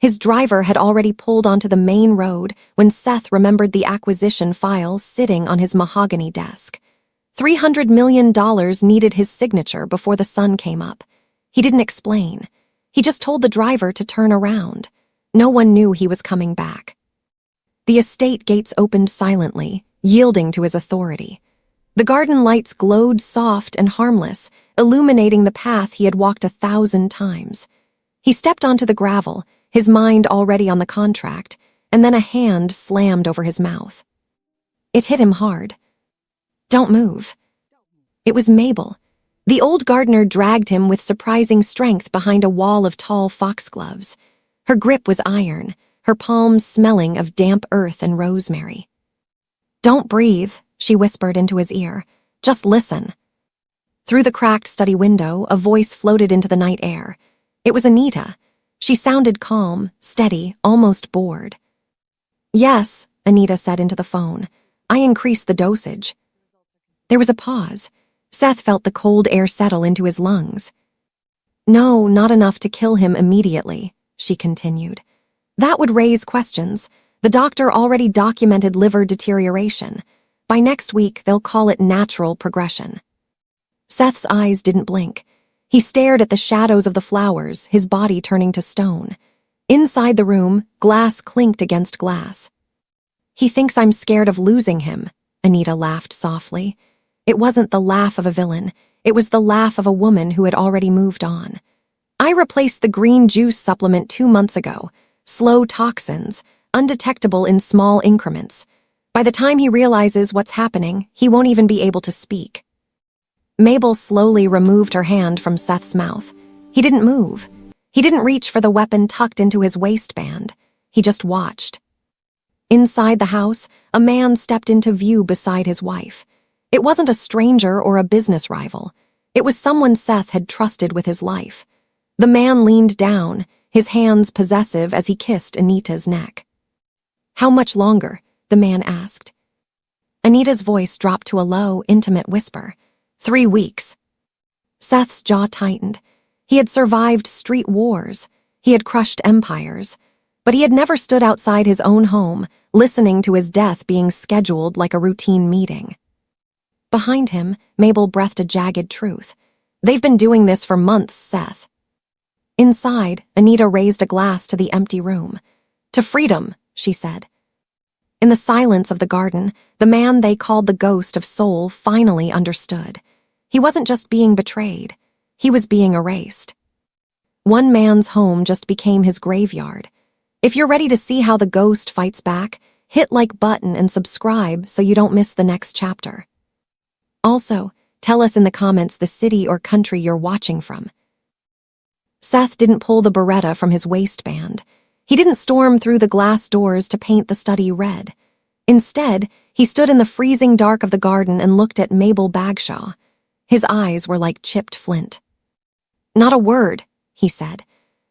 His driver had already pulled onto the main road when Seth remembered the acquisition file sitting on his mahogany desk. $300 million needed his signature before the sun came up. He didn't explain. He just told the driver to turn around. No one knew he was coming back. The estate gates opened silently, yielding to his authority. The garden lights glowed soft and harmless, illuminating the path he had walked 1,000 times. He stepped onto the gravel, his mind already on the contract, and then a hand slammed over his mouth. It hit him hard. "Don't move." It was Mabel. The old gardener dragged him with surprising strength behind a wall of tall foxgloves. Her grip was iron, her palms smelling of damp earth and rosemary. "Don't breathe," she whispered into his ear. "Just listen." Through the cracked study window, a voice floated into the night air. It was Anita. She sounded calm, steady, almost bored. "Yes," Anita said into the phone. "I increased the dosage." There was a pause. Seth felt the cold air settle into his lungs. "No, not enough to kill him immediately," she continued. "That would raise questions. The doctor already documented liver deterioration. By next week, they'll call it natural progression." Seth's eyes didn't blink. He stared at the shadows of the flowers, his body turning to stone. Inside the room, glass clinked against glass. "He thinks I'm scared of losing him," Anita laughed softly. It wasn't the laugh of a villain. It was the laugh of a woman who had already moved on. "I replaced the green juice supplement 2 months ago. Slow toxins, undetectable in small increments. By the time he realizes what's happening, he won't even be able to speak." Mabel slowly removed her hand from Seth's mouth. He didn't move. He didn't reach for the weapon tucked into his waistband. He just watched. Inside the house, a man stepped into view beside his wife. It wasn't a stranger or a business rival. It was someone Seth had trusted with his life. The man leaned down, his hands possessive as he kissed Anita's neck. "How much longer?" the man asked. Anita's voice dropped to a low, intimate whisper. 3 weeks. Seth's jaw tightened. He had survived street wars. He had crushed empires. But he had never stood outside his own home, listening to his death being scheduled like a routine meeting. Behind him, Mabel breathed a jagged truth. "They've been doing this for months, Seth." Inside, Anita raised a glass to the empty room. "To freedom," she said. In the silence of the garden, the man they called the ghost of soul finally understood. He wasn't just being betrayed. He was being erased. One man's home just became his graveyard. If you're ready to see how the ghost fights back, hit like button and subscribe so you don't miss the next chapter. Also, tell us in the comments the city or country you're watching from. Seth didn't pull the Beretta from his waistband. He didn't storm through the glass doors to paint the study red. Instead, he stood in the freezing dark of the garden and looked at Mabel Bagshaw. His eyes were like chipped flint. "Not a word," he said.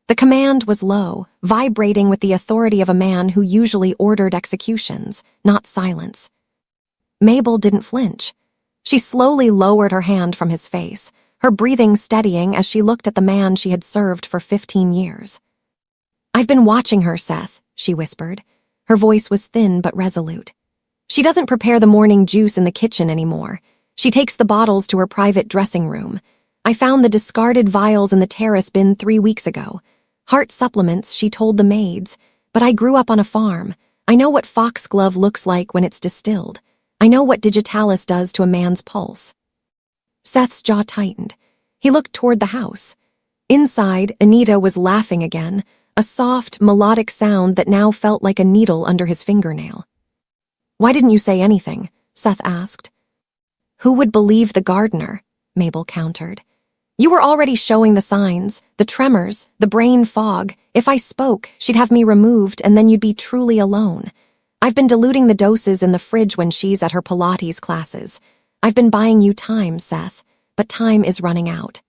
The command was low, vibrating with the authority of a man who usually ordered executions, not silence. Mabel didn't flinch. She slowly lowered her hand from his face, her breathing steadying as she looked at the man she had served for 15 years. "I've been watching her, Seth," she whispered. Her voice was thin but resolute. "She doesn't prepare the morning juice in the kitchen anymore. She takes the bottles to her private dressing room. I found the discarded vials in the terrace bin 3 weeks ago. Heart supplements, she told the maids, but I grew up on a farm. I know what foxglove looks like when it's distilled. I know what digitalis does to a man's pulse." Seth's jaw tightened. He looked toward the house. Inside, Anita was laughing again, a soft, melodic sound that now felt like a needle under his fingernail. "Why didn't you say anything?" Seth asked. "Who would believe the gardener?" Mabel countered. "You were already showing the signs, the tremors, the brain fog. If I spoke, she'd have me removed and then you'd be truly alone. I've been diluting the doses in the fridge when she's at her Pilates classes. I've been buying you time, Seth, but time is running out."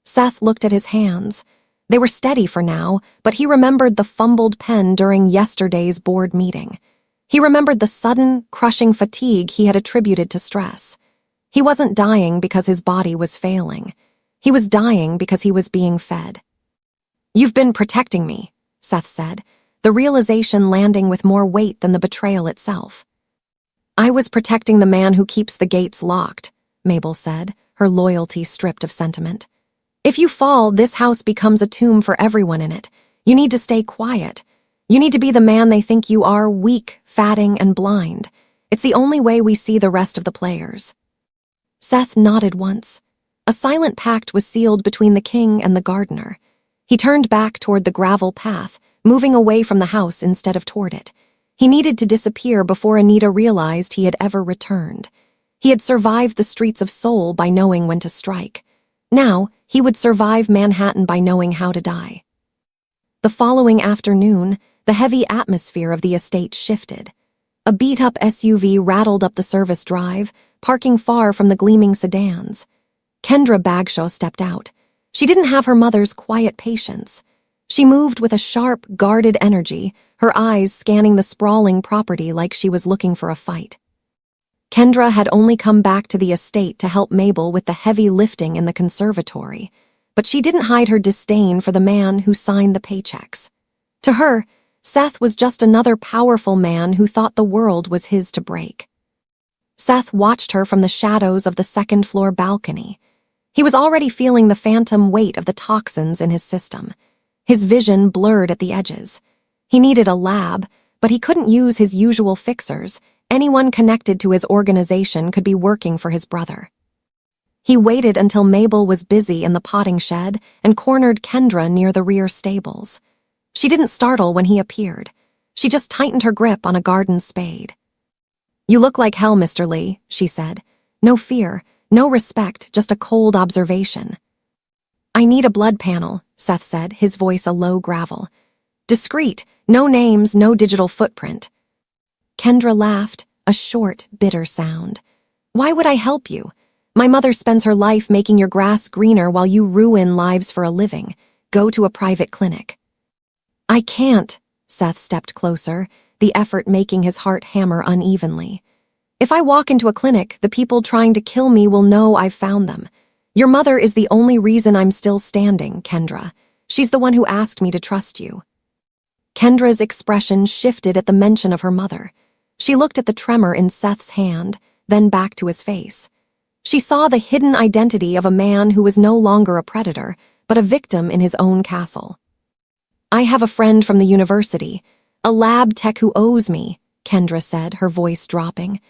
Seth looked at his hands. They were steady for now, but he remembered the fumbled pen during yesterday's board meeting. He remembered the sudden, crushing fatigue he had attributed to stress. He wasn't dying because his body was failing. He was dying because he was being fed. "You've been protecting me," Seth said, the realization landing with more weight than the betrayal itself. I was protecting the man who keeps the gates locked, Mabel said, her loyalty stripped of sentiment. If you fall, this house becomes a tomb for everyone in it. You need to stay quiet. You need to be the man they think you are, weak, fatting, and blind. It's the only way we see the rest of the players. Seth nodded once. A silent pact was sealed between the king and the gardener. He turned back toward the gravel path, moving away from the house instead of toward it. He needed to disappear before Anita realized he had ever returned. He had survived the streets of Seoul by knowing when to strike. Now, he would survive Manhattan by knowing how to die. The following afternoon, the heavy atmosphere of the estate shifted. A beat-up SUV rattled up the service drive, parking far from the gleaming sedans. Kendra Bagshaw stepped out. She didn't have her mother's quiet patience. She moved with a sharp, guarded energy, her eyes scanning the sprawling property like she was looking for a fight. Kendra had only come back to the estate to help Mabel with the heavy lifting in the conservatory, but she didn't hide her disdain for the man who signed the paychecks. To her, Seth was just another powerful man who thought the world was his to break. Seth watched her from the shadows of the second-floor balcony. He was already feeling the phantom weight of the toxins in his system. His vision blurred at the edges. He needed a lab, but he couldn't use his usual fixers. Anyone connected to his organization could be working for his brother. He waited until Mabel was busy in the potting shed and cornered Kendra near the rear stables. She didn't startle when he appeared. She just tightened her grip on a garden spade. You look like hell, Mr. Lee, she said. No fear, no respect, just a cold observation. I need a blood panel, Seth said, his voice a low gravel. Discreet, no names, no digital footprint. Kendra laughed, a short, bitter sound. Why would I help you? My mother spends her life making your grass greener while you ruin lives for a living. Go to a private clinic. I can't, Seth stepped closer, the effort making his heart hammer unevenly. If I walk into a clinic, the people trying to kill me will know I've found them. Your mother is the only reason I'm still standing, Kendra. She's the one who asked me to trust you. Kendra's expression shifted at the mention of her mother. She looked at the tremor in Seth's hand, then back to his face. She saw the hidden identity of a man who was no longer a predator, but a victim in his own castle. I have a friend from the university, a lab tech who owes me, Kendra said, her voice dropping.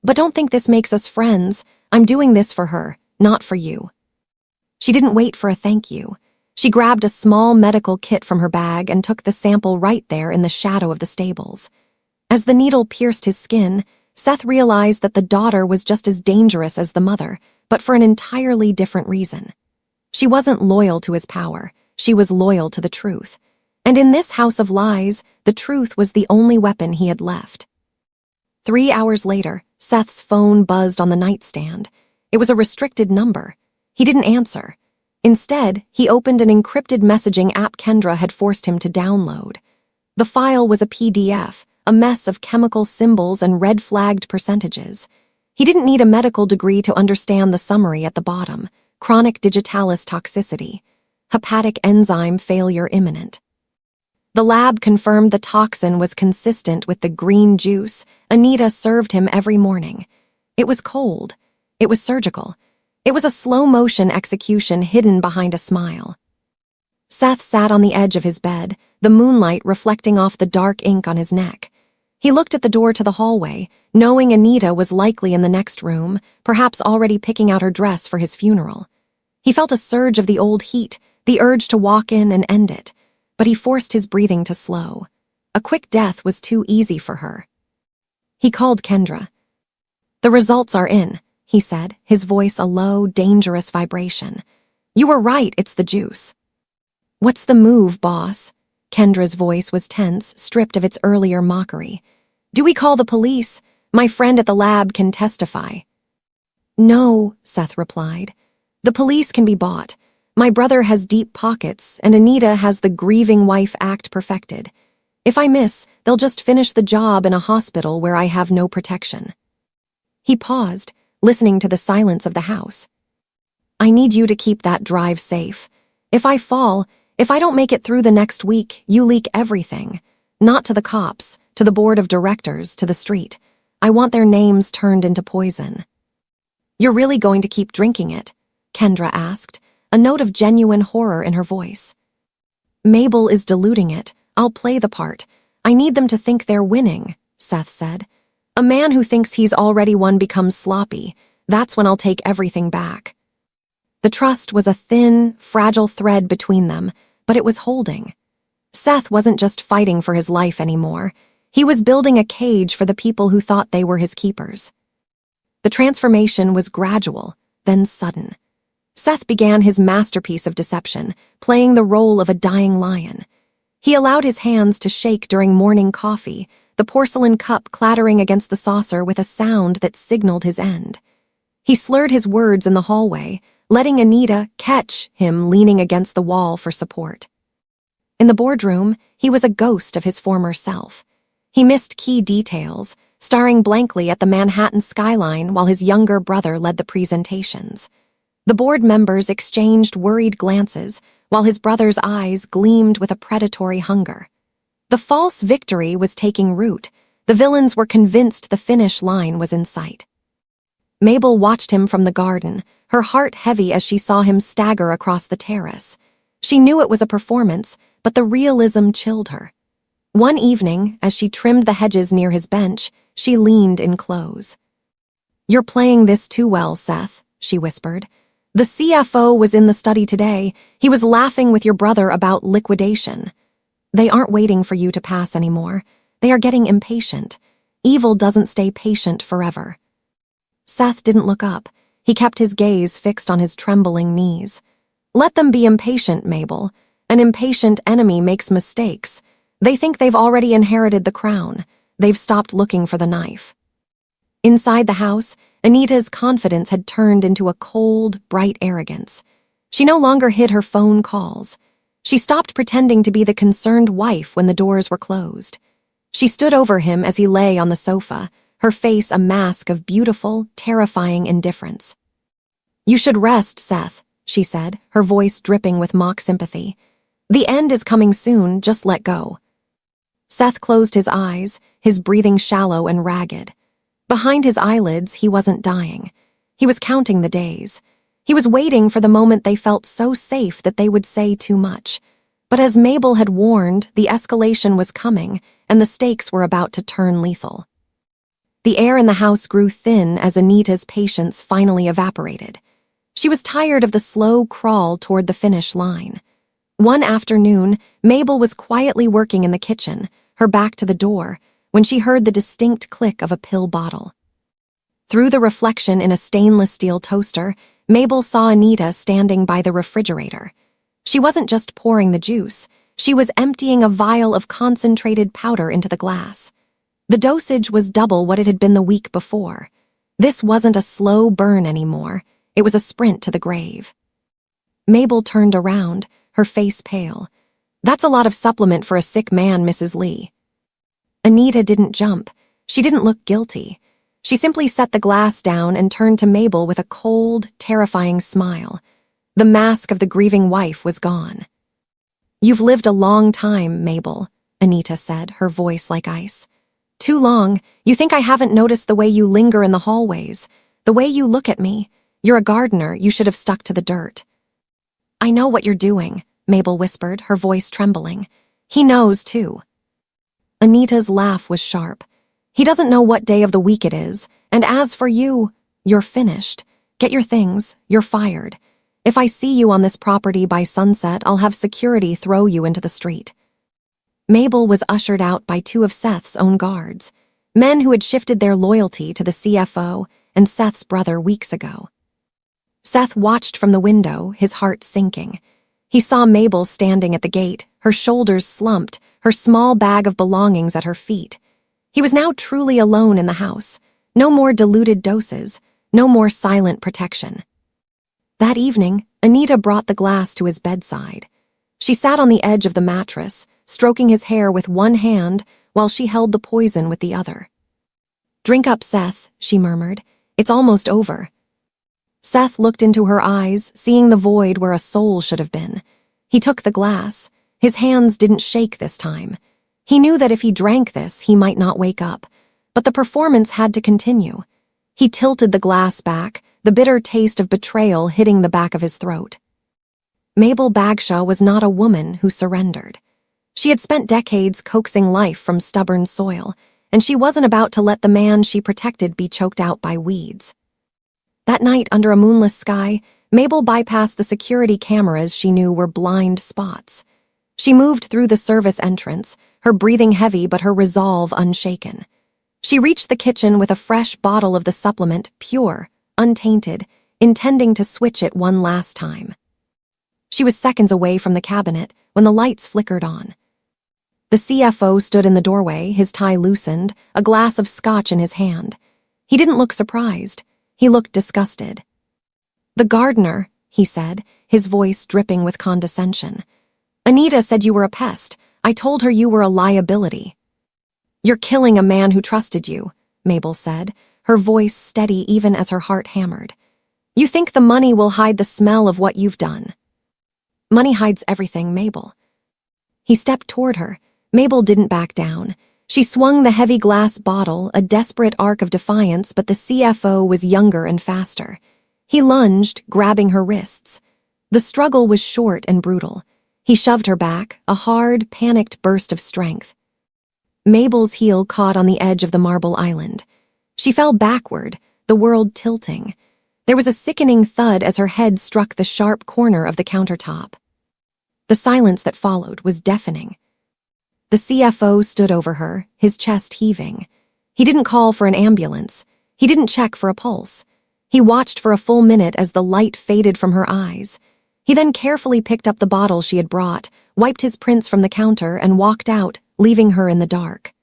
But don't think this makes us friends. I'm doing this for her, not for you. She didn't wait for a thank you. She grabbed a small medical kit from her bag and took the sample right there in the shadow of the stables. As the needle pierced his skin, Seth realized that the daughter was just as dangerous as the mother, but for an entirely different reason. She wasn't loyal to his power. She was loyal to the truth. And in this house of lies, the truth was the only weapon he had left. 3 hours later, Seth's phone buzzed on the nightstand. It was a restricted number. He didn't answer. Instead, he opened an encrypted messaging app Kendra had forced him to download. The file was a PDF, a mess of chemical symbols and red-flagged percentages. He didn't need a medical degree to understand the summary at the bottom: chronic digitalis toxicity, hepatic enzyme failure imminent. The lab confirmed the toxin was consistent with the green juice Anita served him every morning. It was cold. It was surgical. It was a slow-motion execution hidden behind a smile. Seth sat on the edge of his bed, the moonlight reflecting off the dark ink on his neck. He looked at the door to the hallway, knowing Anita was likely in the next room, perhaps already picking out her dress for his funeral. He felt a surge of the old heat, the urge to walk in and end it, but he forced his breathing to slow. A quick death was too easy for her. He called Kendra. The results are in, he said, his voice a low, dangerous vibration. You were right, it's the juice. What's the move, boss? Kendra's voice was tense, stripped of its earlier mockery. Do we call the police? My friend at the lab can testify. No, Seth replied. The police can be bought. My brother has deep pockets, and Anita has the grieving wife act perfected. If I miss, they'll just finish the job in a hospital where I have no protection. He paused, listening to the silence of the house. I need you to keep that drive safe. If I fall, If I don't make it through the next week, you leak everything. Not to the cops, to the board of directors, to the street. I want their names turned into poison." "You're really going to keep drinking it?" Kendra asked, a note of genuine horror in her voice. "Mabel is diluting it. I'll play the part. I need them to think they're winning," Seth said. "A man who thinks he's already won becomes sloppy. That's when I'll take everything back." The trust was a thin, fragile thread between them, but it was holding. Seth wasn't just fighting for his life anymore. He was building a cage for the people who thought they were his keepers. The transformation was gradual, then sudden. Seth began his masterpiece of deception, playing the role of a dying lion. He allowed his hands to shake during morning coffee, the porcelain cup clattering against the saucer with a sound that signaled his end. He slurred his words in the hallway, letting Anita catch him leaning against the wall for support. In the boardroom, he was a ghost of his former self. He missed key details, staring blankly at the Manhattan skyline while his younger brother led the presentations. The board members exchanged worried glances, while his brother's eyes gleamed with a predatory hunger. The false victory was taking root. The villains were convinced the finish line was in sight. Mabel watched him from the garden, her heart heavy as she saw him stagger across the terrace. She knew it was a performance, but the realism chilled her. One evening, as she trimmed the hedges near his bench, she leaned in close. "You're playing this too well, Seth," she whispered. "The CFO was in the study today. He was laughing with your brother about liquidation. They aren't waiting for you to pass anymore. They are getting impatient. Evil doesn't stay patient forever." Seth didn't look up. He kept his gaze fixed on his trembling knees. "Let them be impatient, Mabel. An impatient enemy makes mistakes. They think they've already inherited the crown. They've stopped looking for the knife." Inside the house, Anita's confidence had turned into a cold, bright arrogance. She no longer hid her phone calls. She stopped pretending to be the concerned wife when the doors were closed. She stood over him as he lay on the sofa, her face a mask of beautiful, terrifying indifference. "You should rest, Seth," she said, her voice dripping with mock sympathy. "The end is coming soon, just let go." Seth closed his eyes, his breathing shallow and ragged. Behind his eyelids, he wasn't dying. He was counting the days. He was waiting for the moment they felt so safe that they would say too much. But as Mabel had warned, the escalation was coming, and the stakes were about to turn lethal. The air in the house grew thin as Anita's patience finally evaporated. She was tired of the slow crawl toward the finish line. One afternoon, Mabel was quietly working in the kitchen, her back to the door, when she heard the distinct click of a pill bottle. Through the reflection in a stainless steel toaster, Mabel saw Anita standing by the refrigerator. She wasn't just pouring the juice, she was emptying a vial of concentrated powder into the glass. The dosage was double what it had been the week before. This wasn't a slow burn anymore, it was a sprint to the grave. Mabel turned around, her face pale. "That's a lot of supplement for a sick man, Mrs. Lee." Anita didn't jump. She didn't look guilty. She simply set the glass down and turned to Mabel with a cold, terrifying smile. The mask of the grieving wife was gone. "You've lived a long time, Mabel," Anita said, her voice like ice. "Too long. You think I haven't noticed the way you linger in the hallways, the way you look at me. You're a gardener, you should have stuck to the dirt." "I know what you're doing," Mabel whispered, her voice trembling. "He knows, too." Anita's laugh was sharp. "He doesn't know what day of the week it is, and as for you, you're finished. Get your things, you're fired. If I see you on this property by sunset, I'll have security throw you into the street." Mabel was ushered out by two of Seth's own guards, men who had shifted their loyalty to the CFO and Seth's brother weeks ago. Seth watched from the window, his heart sinking. He saw Mabel standing at the gate, her shoulders slumped, her small bag of belongings at her feet. He was now truly alone in the house. No more diluted doses, no more silent protection. That evening, Anita brought the glass to his bedside. She sat on the edge of the mattress, stroking his hair with one hand while she held the poison with the other. "Drink up, Seth," she murmured. "It's almost over." Seth looked into her eyes, seeing the void where a soul should have been. He took the glass. His hands didn't shake this time. He knew that if he drank this, he might not wake up. But the performance had to continue. He tilted the glass back, the bitter taste of betrayal hitting the back of his throat. Mabel Bagshaw was not a woman who surrendered. She had spent decades coaxing life from stubborn soil, and she wasn't about to let the man she protected be choked out by weeds. That night, under a moonless sky, Mabel bypassed the security cameras she knew were blind spots. She moved through the service entrance, her breathing heavy but her resolve unshaken. She reached the kitchen with a fresh bottle of the supplement, pure, untainted, intending to switch it one last time. She was seconds away from the cabinet when the lights flickered on. The CFO stood in the doorway, his tie loosened, a glass of scotch in his hand. He didn't look surprised. He looked disgusted. "The gardener," he said, his voice dripping with condescension. "Anita said you were a pest. I told her you were a liability." "You're killing a man who trusted you," Mabel said, her voice steady even as her heart hammered. "You think the money will hide the smell of what you've done." "Money hides everything, Mabel." He stepped toward her. Mabel didn't back down. She swung the heavy glass bottle, a desperate arc of defiance, but the CFO was younger and faster. He lunged, grabbing her wrists. The struggle was short and brutal. He shoved her back, a hard, panicked burst of strength. Mabel's heel caught on the edge of the marble island. She fell backward, the world tilting. There was a sickening thud as her head struck the sharp corner of the countertop. The silence that followed was deafening. The CFO stood over her, his chest heaving. He didn't call for an ambulance. He didn't check for a pulse. He watched for a full minute as the light faded from her eyes. He then carefully picked up the bottle she had brought, wiped his prints from the counter, and walked out, leaving her in the dark.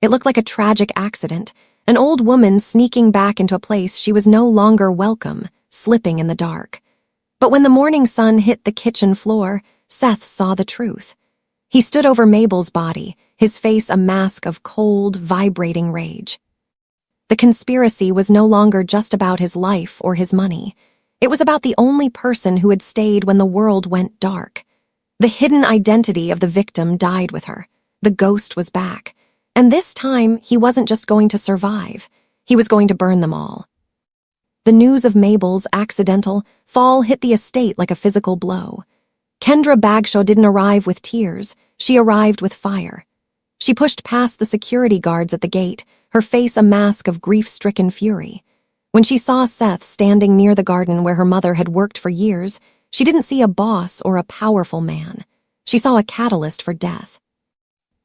It looked like a tragic accident, an old woman sneaking back into a place she was no longer welcome, slipping in the dark. But when the morning sun hit the kitchen floor, Seth saw the truth. He stood over Mabel's body, his face a mask of cold, vibrating rage. The conspiracy was no longer just about his life or his money. It was about the only person who had stayed when the world went dark. The hidden identity of the victim died with her. The ghost was back. And this time, he wasn't just going to survive. He was going to burn them all. The news of Mabel's accidental fall hit the estate like a physical blow. Kendra Bagshaw didn't arrive with tears. She arrived with fire. She pushed past the security guards at the gate, her face a mask of grief-stricken fury. When she saw Seth standing near the garden where her mother had worked for years, she didn't see a boss or a powerful man. She saw a catalyst for death.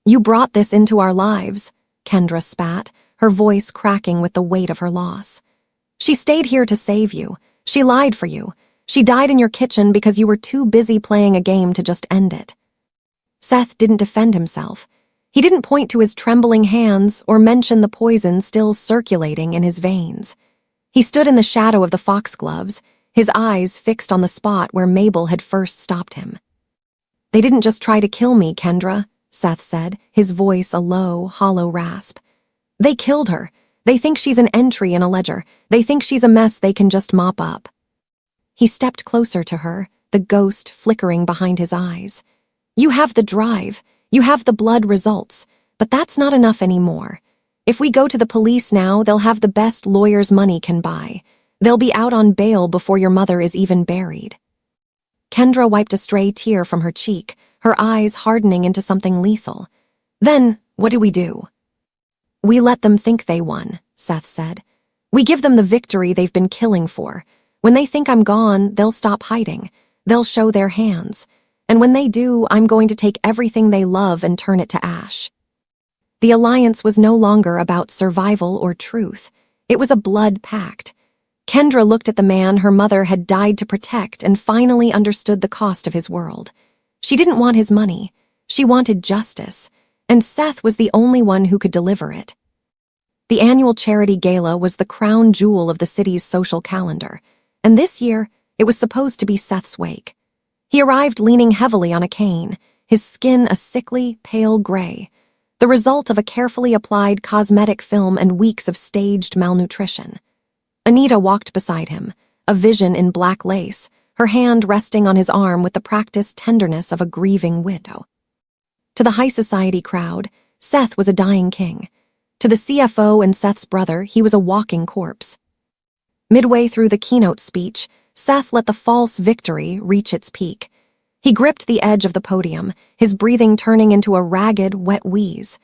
"You brought this into our lives," Kendra spat, her voice cracking with the weight of her loss. "She stayed here to save you. She lied for you. She died in your kitchen because you were too busy playing a game to just end it." Seth didn't defend himself. He didn't point to his trembling hands or mention the poison still circulating in his veins. He stood in the shadow of the foxgloves, his eyes fixed on the spot where Mabel had first stopped him. "They didn't just try to kill me, Kendra," Seth said, his voice a low, hollow rasp. "They killed her. They think she's an entry in a ledger. They think she's a mess they can just mop up." He stepped closer to her, the ghost flickering behind his eyes. "You have the drive. You have the blood results. But that's not enough anymore. If we go to the police now, they'll have the best lawyers money can buy. They'll be out on bail before your mother is even buried." Kendra wiped a stray tear from her cheek, her eyes hardening into something lethal. "Then, what do we do?" "We let them think they won," Seth said. "We give them the victory they've been killing for. When they think I'm gone, they'll stop hiding. They'll show their hands. And when they do, I'm going to take everything they love and turn it to ash." The alliance was no longer about survival or truth. It was a blood pact. Kendra looked at the man her mother had died to protect and finally understood the cost of his world. She didn't want his money. She wanted justice, and Seth was the only one who could deliver it. The annual charity gala was the crown jewel of the city's social calendar, and this year it was supposed to be Seth's wake. He arrived leaning heavily on a cane, his skin a sickly, pale gray, the result of a carefully applied cosmetic film and weeks of staged malnutrition. Anita walked beside him, a vision in black lace, her hand resting on his arm with the practiced tenderness of a grieving widow. To the high society crowd, Seth was a dying king. To the CFO and Seth's brother, he was a walking corpse. Midway through the keynote speech, Seth let the false victory reach its peak. He gripped the edge of the podium, his breathing turning into a ragged, wet wheeze.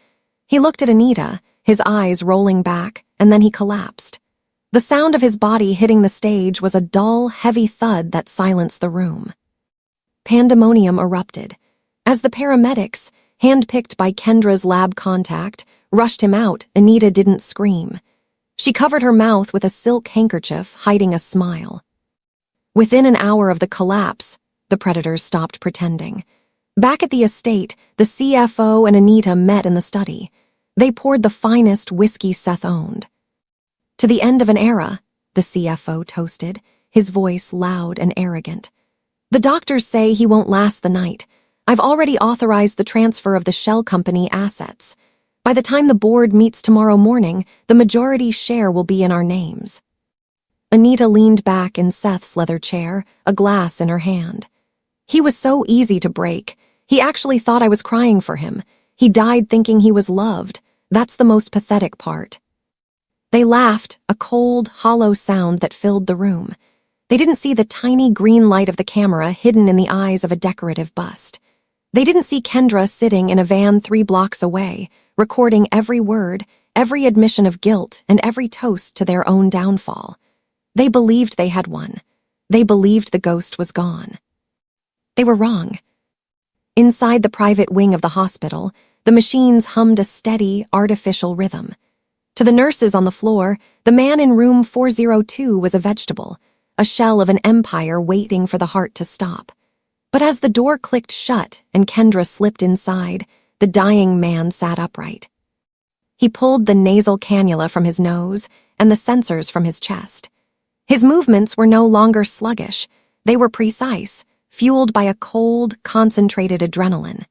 He looked at Anita, his eyes rolling back, and then he collapsed. The sound of his body hitting the stage was a dull, heavy thud that silenced the room. Pandemonium erupted. As the paramedics, handpicked by Kendra's lab contact, rushed him out, Anita didn't scream. She covered her mouth with a silk handkerchief, hiding a smile. Within an hour of the collapse, the predators stopped pretending. Back at the estate, the CFO and Anita met in the study. They poured the finest whiskey Seth owned. To the end of an era, the CFO toasted, his voice loud and arrogant. The doctors say he won't last the night. I've already authorized the transfer of the shell company assets. By the time the board meets tomorrow morning, the majority share will be in our names. Anita leaned back in Seth's leather chair, a glass in her hand. He was so easy to break. He actually thought I was crying for him. He died thinking he was loved. That's the most pathetic part. They laughed, a cold, hollow sound that filled the room. They didn't see the tiny green light of the camera hidden in the eyes of a decorative bust. They didn't see Kendra sitting in a van 3 blocks away, recording every word, every admission of guilt, and every toast to their own downfall. They believed they had won. They believed the ghost was gone. They were wrong. Inside the private wing of the hospital, the machines hummed a steady, artificial rhythm. To the nurses on the floor, the man in room 402 was a vegetable, a shell of an empire waiting for the heart to stop. But as the door clicked shut and Kendra slipped inside, the dying man sat upright. He pulled the nasal cannula from his nose and the sensors from his chest. His movements were no longer sluggish. They were precise, fueled by a cold, concentrated adrenaline.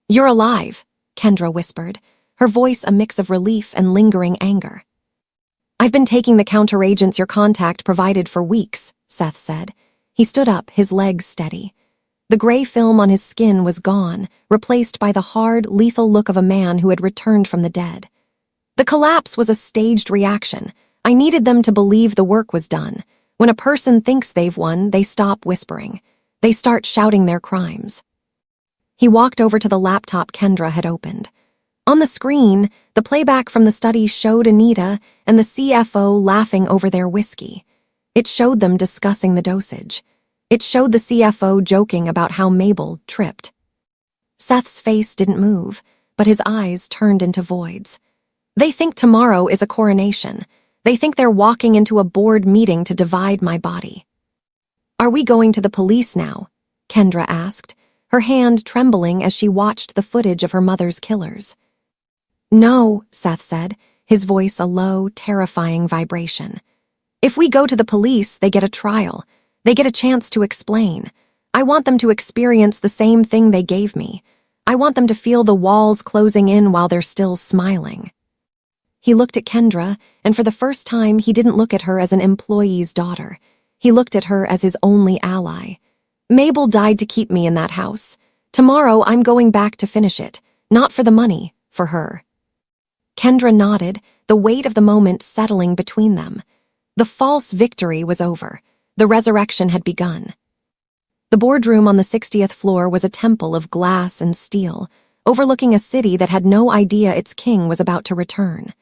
"You're alive," Kendra whispered, her voice a mix of relief and lingering anger. "I've been taking the counteragents your contact provided for weeks," Seth said. He stood up, his legs steady. The gray film on his skin was gone, replaced by the hard, lethal look of a man who had returned from the dead. "The collapse was a staged reaction. I needed them to believe the work was done. When a person thinks they've won, they stop whispering. They start shouting their crimes." He walked over to the laptop Kendra had opened. On the screen, the playback from the study showed Anita and the CFO laughing over their whiskey. It showed them discussing the dosage. It showed the CFO joking about how Mabel tripped. Seth's face didn't move, but his eyes turned into voids. "They think tomorrow is a coronation. They think they're walking into a board meeting to divide my body." "Are we going to the police now?" Kendra asked, her hand trembling as she watched the footage of her mother's killers. "No," Seth said, his voice a low, terrifying vibration. "If we go to the police, they get a trial. They get a chance to explain. I want them to experience the same thing they gave me. I want them to feel the walls closing in while they're still smiling." He looked at Kendra, and for the first time he didn't look at her as an employee's daughter. He looked at her as his only ally. "Mabel died to keep me in that house. Tomorrow I'm going back to finish it, not for the money, for her." Kendra nodded, the weight of the moment settling between them. The false victory was over. The resurrection had begun. The boardroom on the 60th floor was a temple of glass and steel, overlooking a city that had no idea its king was about to return.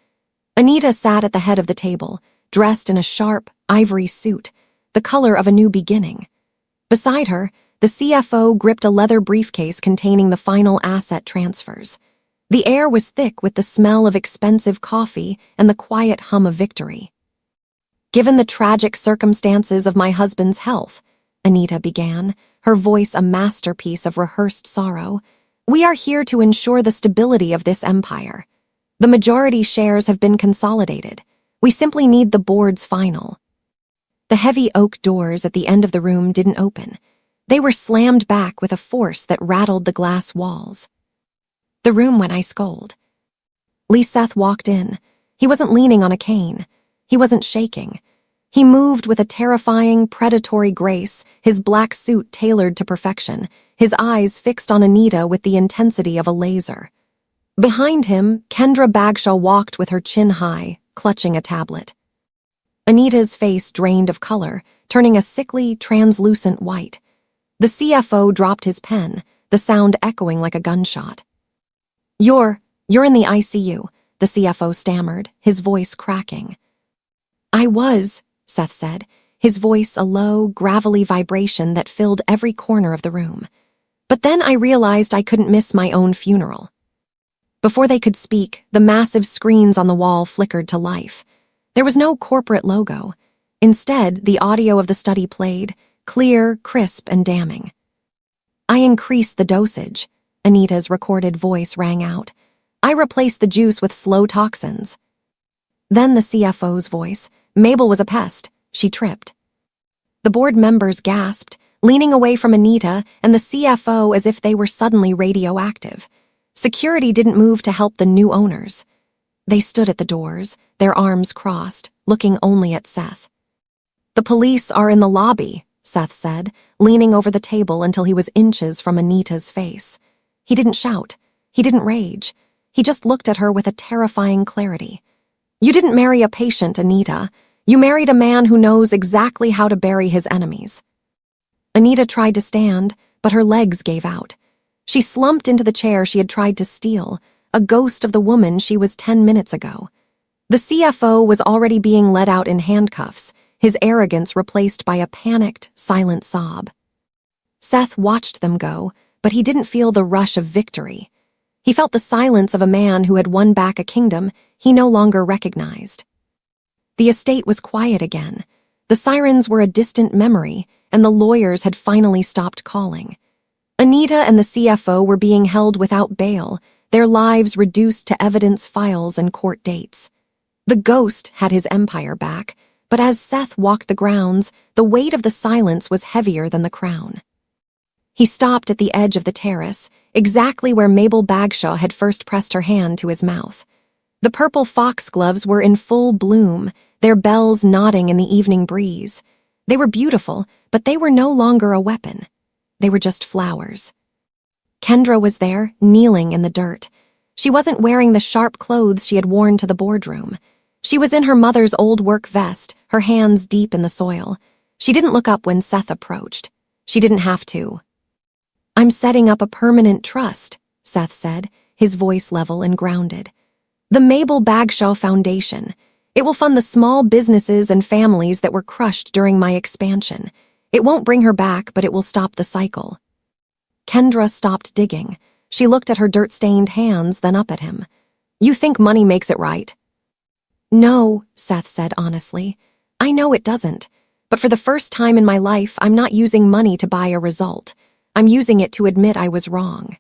Anita sat at the head of the table, dressed in a sharp, ivory suit, the color of a new beginning. Beside her, the CFO gripped a leather briefcase containing the final asset transfers. The air was thick with the smell of expensive coffee and the quiet hum of victory. "Given the tragic circumstances of my husband's health," Anita began, her voice a masterpiece of rehearsed sorrow, "we are here to ensure the stability of this empire. The majority shares have been consolidated. We simply need the board's final." The heavy oak doors at the end of the room didn't open. They were slammed back with a force that rattled the glass walls. The room went ice cold. Seth walked in. He wasn't leaning on a cane. He wasn't shaking. He moved with a terrifying, predatory grace, his black suit tailored to perfection, his eyes fixed on Anita with the intensity of a laser. Behind him, Kendra Bagshaw walked with her chin high, clutching a tablet. Anita's face drained of color, turning a sickly, translucent white. The CFO dropped his pen, the sound echoing like a gunshot. You're in the ICU, the CFO stammered, his voice cracking. I was, Seth said, his voice a low, gravelly vibration that filled every corner of the room. But then I realized I couldn't miss my own funeral. Before they could speak, the massive screens on the wall flickered to life. There was no corporate logo. Instead, the audio of the study played, clear, crisp, and damning. I increased the dosage, Anita's recorded voice rang out. I replaced the juice with slow toxins. Then the CFO's voice. Mabel was a pest. She tripped. The board members gasped, leaning away from Anita and the CFO as if they were suddenly radioactive. Security didn't move to help the new owners. They stood at the doors, their arms crossed, looking only at Seth. The police are in the lobby, Seth said, leaning over the table until he was inches from Anita's face. He didn't shout. He didn't rage. He just looked at her with a terrifying clarity. You didn't marry a patient, Anita. You married a man who knows exactly how to bury his enemies. Anita tried to stand, but her legs gave out. She slumped into the chair she had tried to steal, a ghost of the woman she was 10 minutes ago. The CFO was already being led out in handcuffs, his arrogance replaced by a panicked, silent sob. Seth watched them go, but he didn't feel the rush of victory. He felt the silence of a man who had won back a kingdom he no longer recognized. The estate was quiet again. The sirens were a distant memory, and the lawyers had finally stopped calling. Anita and the CFO were being held without bail, their lives reduced to evidence files and court dates. The ghost had his empire back, but as Seth walked the grounds, the weight of the silence was heavier than the crown. He stopped at the edge of the terrace, exactly where Mabel Bagshaw had first pressed her hand to his mouth. The purple foxgloves were in full bloom, their bells nodding in the evening breeze. They were beautiful, but they were no longer a weapon. They were just flowers. Kendra was there, kneeling in the dirt. She wasn't wearing the sharp clothes she had worn to the boardroom. She was in her mother's old work vest, her hands deep in the soil. She didn't look up when Seth approached. She didn't have to. I'm setting up a permanent trust, Seth said, his voice level and grounded. The Mabel Bagshaw Foundation. It will fund the small businesses and families that were crushed during my expansion. It won't bring her back, but it will stop the cycle. Kendra stopped digging. She looked at her dirt-stained hands, then up at him. You think money makes it right? No, Seth said honestly. I know it doesn't. But for the first time in my life, I'm not using money to buy a result. I'm using it to admit I was wrong.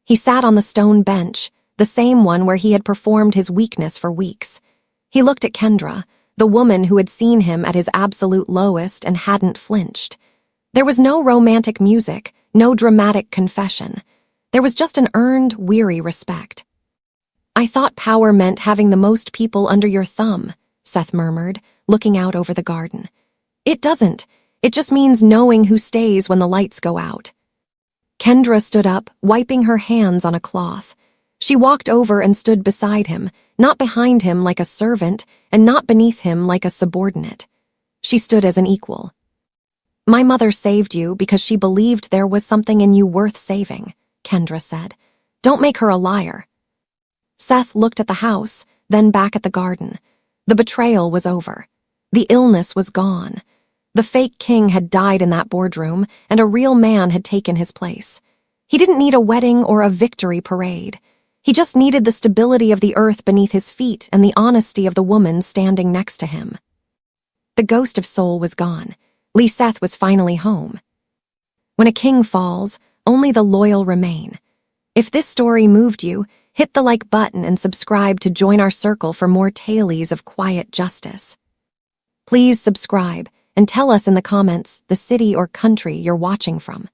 He sat on the stone bench, the same one where he had performed his weakness for weeks. He looked at Kendra, the woman who had seen him at his absolute lowest and hadn't flinched. There was no romantic music, no dramatic confession. There was just an earned, weary respect. I thought power meant having the most people under your thumb, Seth murmured, looking out over the garden. It doesn't. It just means knowing who stays when the lights go out. Kendra stood up, wiping her hands on a cloth. She walked over and stood beside him, not behind him like a servant, and not beneath him like a subordinate. She stood as an equal. My mother saved you because she believed there was something in you worth saving, Kendra said. Don't make her a liar. Seth looked at the house, then back at the garden. The betrayal was over. The illness was gone. The fake king had died in that boardroom, and a real man had taken his place. He didn't need a wedding or a victory parade. He just needed the stability of the earth beneath his feet and the honesty of the woman standing next to him. The ghost of soul was gone. Lee Seth was finally home. When a king falls, only the loyal remain. If this story moved you, hit the like button and subscribe to join our circle for more tales of quiet justice. Please subscribe and tell us in the comments the city or country you're watching from.